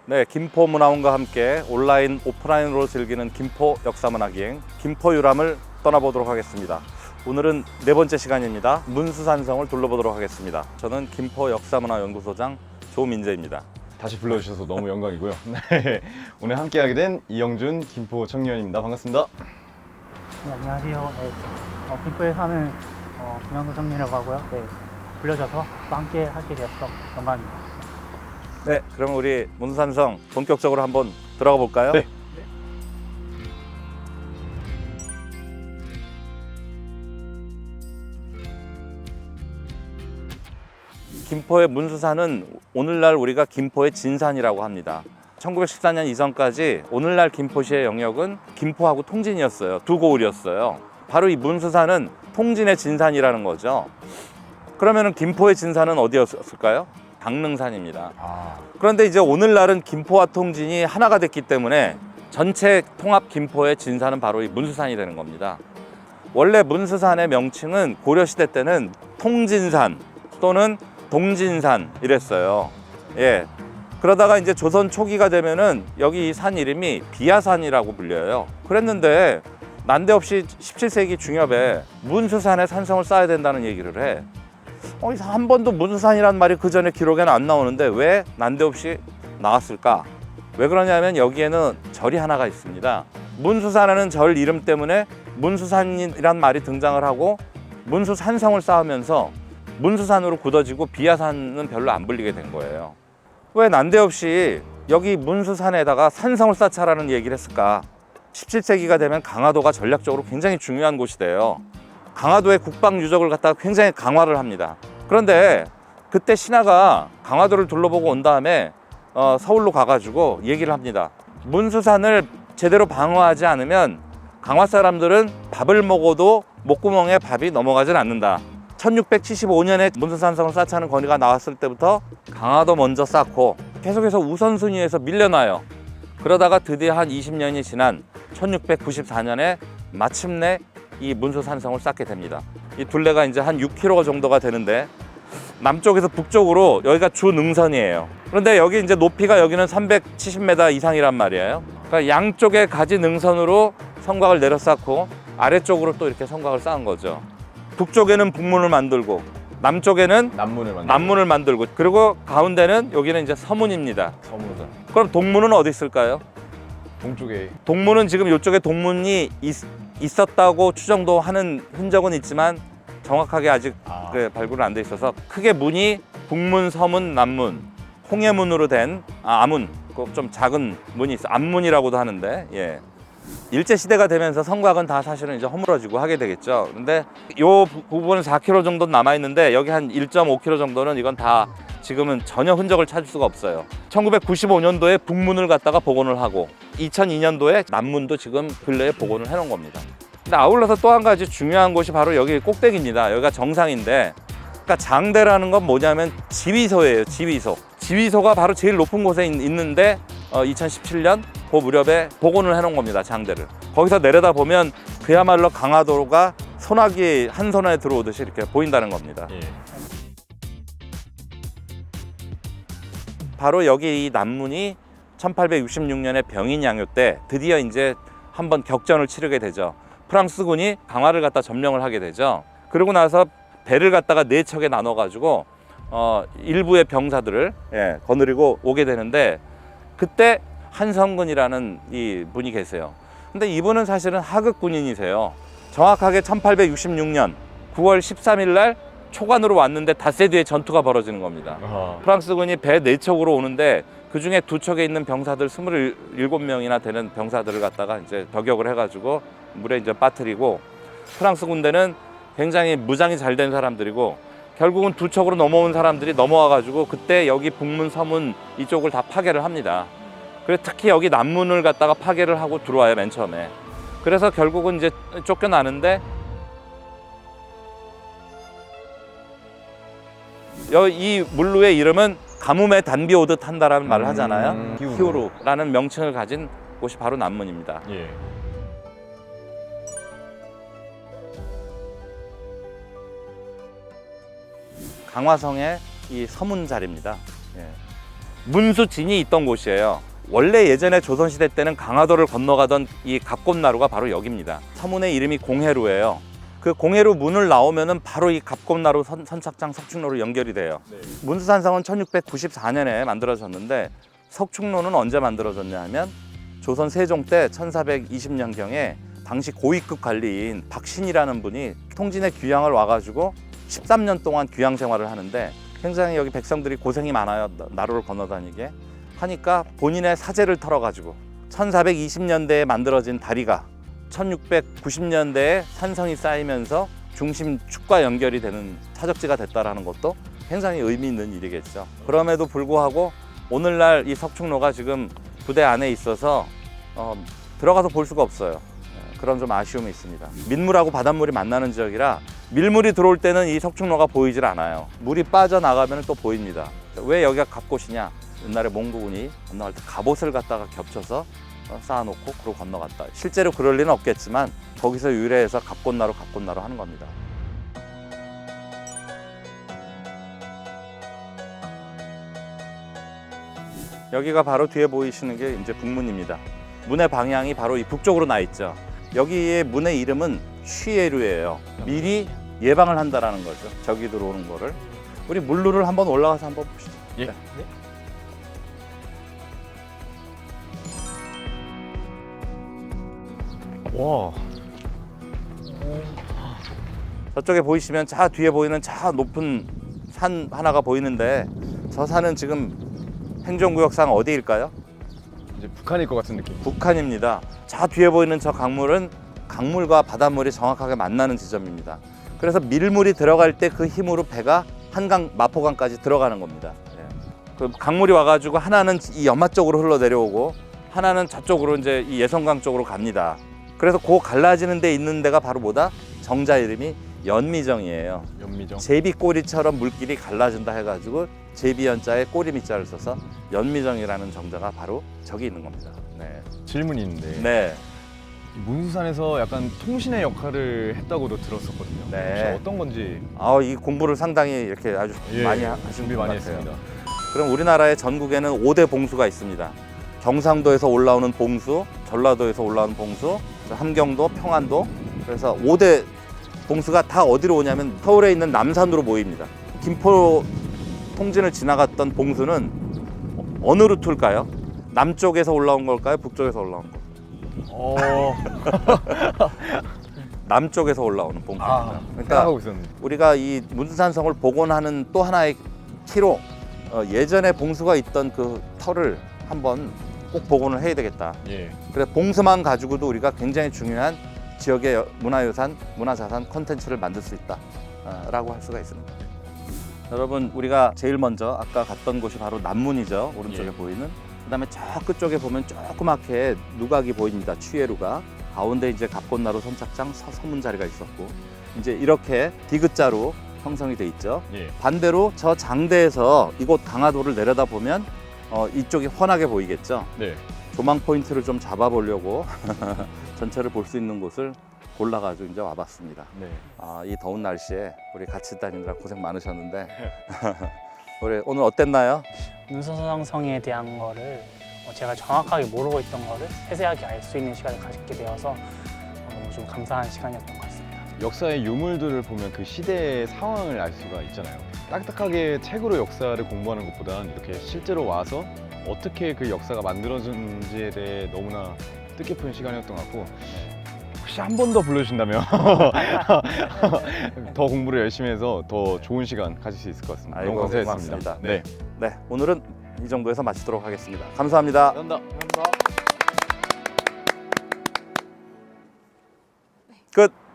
네, 김포문화원과 함께 온라인, 오프라인으로 즐기는 김포 역사문화기행 김포유람을 떠나보도록 하겠습니다. 오늘은 네 번째 시간입니다. 문수산성을 둘러보도록 하겠습니다. 저는 김포 역사문화연구소장 조민재입니다. 다시 불러주셔서 너무 영광이고요. 네, 오늘 함께하게 된 이영준 김포 청년입니다. 반갑습니다. 네, 안녕하세요. 네, 김포에 사는 김영도 청년이라고 하고요. 네, 불려져서 또 함께 하게 되어서 영광입니다. 네, 그럼 우리 문수산성 본격적으로 한번 들어가 볼까요? 네. 김포의 문수산은 오늘날 우리가 김포의 진산이라고 합니다. 1914년 이전까지 오늘날 김포시의 영역은 김포하고 통진이었어요. 두 고을이었어요. 바로 이 문수산은 통진의 진산이라는 거죠. 그러면 김포의 진산은 어디였을까요? 강릉산입니다. 그런데 이제 오늘날은 김포와 통진이 하나가 됐기 때문에 전체 통합 김포의 진산은 바로 이 문수산이 되는 겁니다. 원래 문수산의 명칭은 고려시대 때는 통진산 또는 동진산 이랬어요. 예. 그러다가 이제 조선 초기가 되면은 여기 이 산 이름이 비야산이라고 불려요. 그랬는데 난데없이 17세기 중엽에 문수산에 산성을 쌓아야 된다는 얘기를 해. 한 번도 문수산이라는 말이 그 전에 기록에는 안 나오는데 왜 난데없이 나왔을까? 왜 그러냐면 여기에는 절이 하나가 있습니다. 문수산하는 절 이름 때문에 문수산이란 말이 등장을 하고 문수산성을 쌓으면서 문수산으로 굳어지고 비야산은 별로 안 불리게 된 거예요. 왜 난데없이 여기 문수산에다가 산성을 쌓자라는 얘기를 했을까? 17세기가 되면 강화도가 전략적으로 굉장히 중요한 곳이 돼요. 강화도의 국방 유적을 갖다가 굉장히 강화를 합니다. 그런데 그때 신하가 강화도를 둘러보고 온 다음에 서울로 가가지고 얘기를 합니다. 문수산을 제대로 방어하지 않으면 강화 사람들은 밥을 먹어도 목구멍에 밥이 넘어가질 않는다. 1675년에 문수산성을 쌓자는 건의가 나왔을 때부터 강화도 먼저 쌓고 계속해서 우선순위에서 밀려나요. 그러다가 드디어 한 20년이 지난 1694년에 마침내 이 문수산성을 쌓게 됩니다. 이 둘레가 이제 한 6km 정도가 되는데 남쪽에서 북쪽으로 여기가 주 능선이에요. 그런데 여기 이제 높이가 여기는 370m 이상이란 말이에요. 그러니까 양쪽에 가지 능선으로 성곽을 내려 쌓고 아래쪽으로 또 이렇게 성곽을 쌓은 거죠. 북쪽에는 북문을 만들고 남쪽에는 남문을 만들고 그리고 가운데는 여기는 이제 서문입니다. 서문산. 그럼 동문은 어디 있을까요? 동쪽에. 동문은 지금 이쪽에 동문이 있었다고 추정도 하는 흔적은 있지만 정확하게 아직 발굴은 안 돼 있어서 크게 문이 북문, 서문, 남문, 홍해문으로 된 아문, 좀 작은 문이 있어. 암문이라고도 하는데, 예. 일제시대가 되면서 성곽은 다 사실은 이제 허물어지고 하게 되겠죠. 근데 요 부분은 4km 정도 남아있는데 여기 한 1.5km 정도는 이건 다 지금은 전혀 흔적을 찾을 수가 없어요. 1995년도에 북문을 갖다가 복원을 하고 2002년도에 남문도 지금 근래에 복원을 해놓은 겁니다. 근데 아울러서 또 한 가지 중요한 곳이 바로 여기 꼭대기입니다. 여기가 정상인데 그러니까 장대라는 건 뭐냐면 지휘소예요. 지휘소. 지휘소가 바로 제일 높은 곳에 있는데 2017년 그 무렵에 복원을 해놓은 겁니다. 장대를. 거기서 내려다 보면 그야말로 강화도가 소나기 한 손에 들어오듯이 이렇게 보인다는 겁니다. 예. 바로 여기 이 남문이 1866년에 병인 양요 때 드디어 이제 한번 격전을 치르게 되죠. 프랑스군이 강화를 갖다 점령을 하게 되죠. 그러고 나서 배를 갖다가 네 척에 나눠 가지고 일부의 병사들을 거느리고 오게 되는데 그때 한성근이라는 이 분이 계세요. 근데 이분은 사실은 하급 군인이세요. 정확하게 1866년 9월 13일 날 초관으로 왔는데 닷새 뒤에 전투가 벌어지는 겁니다. 프랑스군이 배 4척으로 오는데 그 중에 2척에 있는 병사들 27명이나 되는 병사들을 갖다가 이제 저격을 해가지고 물에 이제 빠뜨리고 프랑스 군대는 굉장히 무장이 잘 된 사람들이고 결국은 2척으로 넘어온 사람들이 넘어와가지고 그때 여기 북문, 서문 이쪽을 다 파괴를 합니다. 그래서 특히 여기 남문을 갖다가 파괴를 하고 들어와요, 맨 처음에. 그래서 결국은 이제 쫓겨나는데 이 물루의 이름은 가뭄에 단비 오듯 한다라는 말을 하잖아요. 히우루라는 명칭을 가진 곳이 바로 남문입니다. 예. 강화성의 이 서문 자리입니다. 예. 문수진이 있던 곳이에요. 원래 예전에 조선시대 때는 강화도를 건너가던 이 갑곶나루가 바로 여기입니다. 서문의 이름이 공해루예요. 그 공해루 문을 나오면은 바로 이 갑곶나루 선착장 석축로로 연결이 돼요. 문수산성은 1694년에 만들어졌는데 석축로는 언제 만들어졌냐 하면 조선 세종 때 1420년경에 당시 고위급 관리인 박신이라는 분이 통진의 귀양을 와가지고 13년 동안 귀양 생활을 하는데 굉장히 여기 백성들이 고생이 많아요. 나루를 건너다니게 하니까 본인의 사재를 털어가지고 1420년대에 만들어진 다리가 1690년대에 산성이 쌓이면서 중심 축과 연결이 되는 사적지가 됐다라는 것도 굉장히 의미 있는 일이겠죠. 그럼에도 불구하고 오늘날 이 석축로가 지금 부대 안에 있어서 들어가서 볼 수가 없어요. 그런 좀 아쉬움이 있습니다. 민물하고 바닷물이 만나는 지역이라 밀물이 들어올 때는 이 석축로가 보이질 않아요. 물이 빠져나가면 또 보입니다. 왜 여기가 갑곶이냐? 옛날에 몽고군이 건너갈 때 갑옷을 갖다가 겹쳐서 쌓아놓고 그러고 건너갔다. 실제로 그럴 리는 없겠지만 거기서 유래해서 갑곶나루 하는 겁니다. 여기가 바로 뒤에 보이시는 게 이제 북문입니다. 문의 방향이 바로 이 북쪽으로 나 있죠. 여기의 문의 이름은 취예루예요. 미리 예방을 한다라는 거죠. 적이 들어오는 거를. 우리 물루를 한번 올라가서 한번 보시죠. 예. 네. 와. 저쪽에 보이시면 저 뒤에 보이는 저 높은 산 하나가 보이는데 저 산은 지금 행정구역상 어디일까요? 이제 북한일 것 같은 느낌. 북한입니다. 저 뒤에 보이는 저 강물은 강물과 바닷물이 정확하게 만나는 지점입니다. 그래서 밀물이 들어갈 때 그 힘으로 배가 한강 마포강까지 들어가는 겁니다. 그 강물이 와가지고 하나는 이 연마 쪽으로 흘러 내려오고 하나는 저쪽으로 이제 이 예성강 쪽으로 갑니다. 그래서 그 갈라지는 데 있는 데가 바로 뭐다? 정자 이름이 연미정이에요. 연미정. 제비꼬리처럼 물길이 갈라진다 해가지고 제비연자에 꼬리미자를 써서 연미정이라는 정자가 바로 저기 있는 겁니다. 네. 질문이 있는데 네. 이 문수산에서 약간 통신의 역할을 했다고도 들었었거든요. 네. 혹시 어떤 건지 이 공부를 상당히 이렇게 아주 많이 하신 준비 분 많이 같아요. 했습니다. 그럼 우리나라의 전국에는 5대 봉수가 있습니다. 경상도에서 올라오는 봉수, 전라도에서 올라오는 봉수, 함경도, 평안도. 그래서 5대 봉수가 다 어디로 오냐면 서울에 있는 남산으로 모입니다. 김포 통진을 지나갔던 봉수는 어느 루트일까요? 남쪽에서 올라온 걸까요? 북쪽에서 올라온 걸까요? 남쪽에서 올라오는 봉수입니다. 그러니까 생각하고 있었는데. 우리가 이 문수산성을 복원하는 또 하나의 키로 예전에 봉수가 있던 그 터를 한번 꼭 복원을 해야 되겠다. 예. 그래서 봉수만 가지고도 우리가 굉장히 중요한 지역의 문화유산, 문화자산 콘텐츠를 만들 수 있다라고 할 수가 있습니다. 여러분, 우리가 제일 먼저 아까 갔던 곳이 바로 남문이죠. 오른쪽에 예. 보이는. 그다음에 저 끝쪽에 보면 조그맣게 누각이 보입니다. 취예루가. 가운데 이제 갑곶나루 선착장 서문 자리가 있었고, 이제 이렇게 디귿자로 형성이 돼 있죠. 예. 반대로 저 장대에서 이곳 강화도를 내려다 보면 이쪽이 훤하게 보이겠죠. 네. 조망 포인트를 좀 잡아보려고 전체를 볼 수 있는 곳을 골라가지고 이제 와봤습니다. 네. 이 더운 날씨에 우리 같이 다니느라 고생 많으셨는데 우리 오늘 어땠나요? 문수산성에 대한 거를 제가 정확하게 모르고 있던 거를 세세하게 알 수 있는 시간을 가지게 되어서 너무 좀 감사한 시간이었던 것 같습니다. 역사의 유물들을 보면 그 시대의 상황을 알 수가 있잖아요. 딱딱하게 책으로 역사를 공부하는 것보단 이렇게 실제로 와서 어떻게 그 역사가 만들어졌는지에 대해 너무나 뜻깊은 시간이었던 것 같고, 혹시 한 번 더 불러주신다면 더 공부를 열심히 해서 더 좋은 시간 가질 수 있을 것 같습니다. 아이고, 너무 감사했습니다. 고맙습니다. 네. 네, 오늘은 이 정도에서 마치도록 하겠습니다. 감사합니다. 감사합니다. 끝.